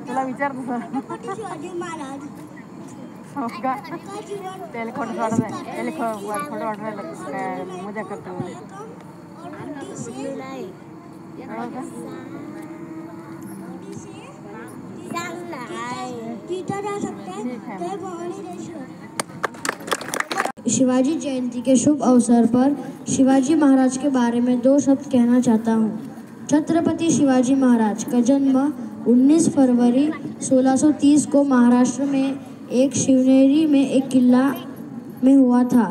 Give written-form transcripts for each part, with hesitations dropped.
तुला विचारतो शिवाजी महाराज हो का त्याला खोटं वाटत आहे त्याला खोटं वाटत राहिलं काय मजा करतो शिवाजी जयंती के शुभ अवसर पर शिवाजी महाराज के बारे में 2 शब्द कहना चाहता हूँ। छत्रपति शिवाजी महाराज का जन्म 19 फरवरी 1630 को महाराष्ट्र में एक शिवनेरी में एक किला में हुआ था।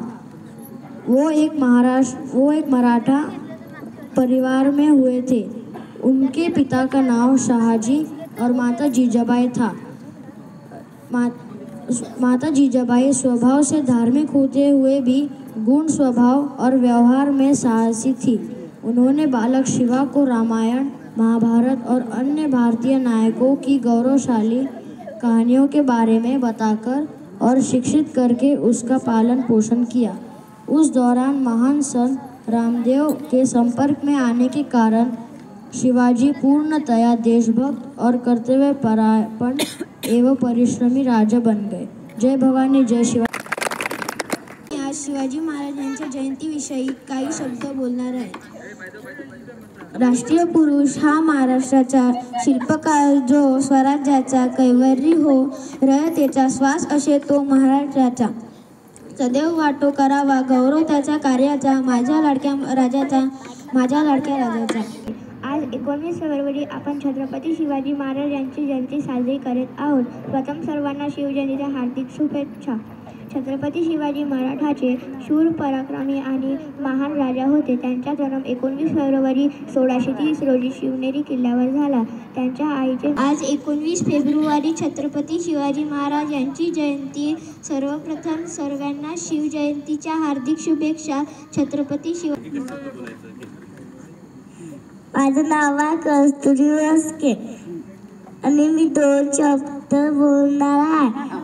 वो एक मराठा परिवार में हुए थे। उनके पिता का नाम शहाजी और माता जीजाबाई था। माता जीजाबाई स्वभाव से धार्मिक होते हुए भी गुण स्वभाव और व्यवहार में साहसी थी। उन्होंने बालक शिवा को रामायण महाभारत और अन्य भारतीय नायकों की गौरवशाली कहानियों के बारे में बताकर और शिक्षित करके उसका पालन पोषण किया। उस दौरान महान संत रामदेव के संपर्क में आने के कारण शिवाजी पूर्णतया देशभक्त और कर्तव्यपरायण एवं परिश्रमी राजा बन गए। जय भवानी जय शिवाजी। आज शिवाजी महाराजांच्या जयंतीविषयी काही शब्द बोलणार आहे। राष्ट्रीय पुरुष हा महाराष्ट्राचा शिल्पकार जो स्वराज्याचा कैवारी हो रयतेचा श्वास असे तो महाराष्ट्राचा सदैव वाटो करावा गौरव त्याचा कार्याचा माझ्या लाडक्या राजाचा। आज 19 फरवरी आपण छत्रपती शिवाजी महाराज यांची जयंती साजरी करत आहोत। प्रथम सर्वांना शिवजयंतीच्या हार्दिक शुभेच्छा। छत्रपती शिवाजी मराठाचे शूर पराक्रमी आणि महान राजा होते। त्यांचा जन्म 19 फरवरी 1630 रोजी शिवनेरी किल्ल्यावर झाला। त्यांच्या आईचे आज 19 फेब्रुवारी छत्रपती शिवाजी महाराज यांची जयंती। सर्वप्रथम सर्वांना शिवजयंतीच्या हार्दिक शुभेच्छा। छत्रपती शिवाजी। माझं नाव आहे कस्तुरी वस्के आणि मी 2 शब्द बोलणार आहे।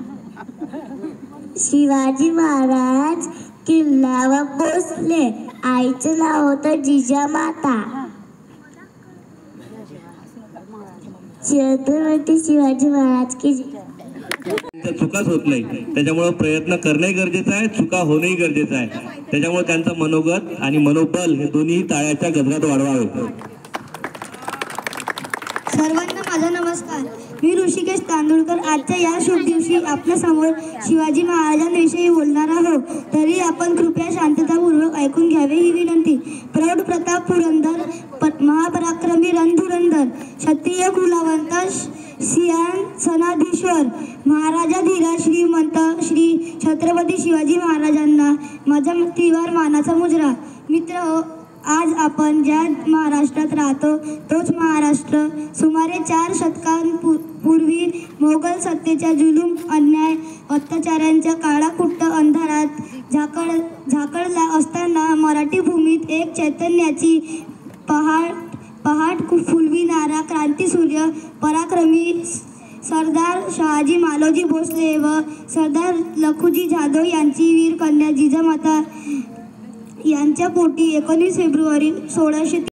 शिवाजी महाराज किल्ल्यावर पोचले। आईचं नाव होतं जिजामाता। छत्रपती शिवाजी महाराज की चुकाच होत नाही, त्याच्यामुळे प्रयत्न करणे गरजेचं आहे, चुका होणेही गरजेचं आहे। त्याच्यामुळे त्यांचं मनोगत आणि मनोबल हे दोन्ही टाळ्याच्या गजरात वाढवावे। सर्वांना माझा नमस्कार। मी ऋषिकेश तांदुळकर आजच्या या शुभ दिवशी आपल्या समोर शिवाजी महाराजांविषयी बोलणार आहोत। तरी आपण कृपया शांततापूर्वक ऐकून घ्यावे ही विनंती। प्रौढ प्रताप पुरंदर महापराक्रमी रणधुरंधर क्षत्रिय कुलवंत सियान सनाधीश्वर महाराजा धीरज श्रीमंत श्री छत्रपती शिवाजी महाराजांना माझा त्रिवार मानाचा मुजरा। मित्र, आज आपण ज्या महाराष्ट्रात राहतो तोच महाराष्ट्र सुमारे 4 शतकांपूर्वी मोगल सत्तेच्या जुलूम अन्याय अत्याचारांच्या काळाकुट्ट अंधारात झाकळला असताना मराठी भूमीत एक चैतन्याची पहाट फुलविणारा क्रांतीसूर्य पराक्रमी सरदार शहाजी मालोजी भोसले व सरदार लखुजी जाधव यांची वीर कन्या जिजामाता यांच्या पोटी 19 फेब्रुवारी 1630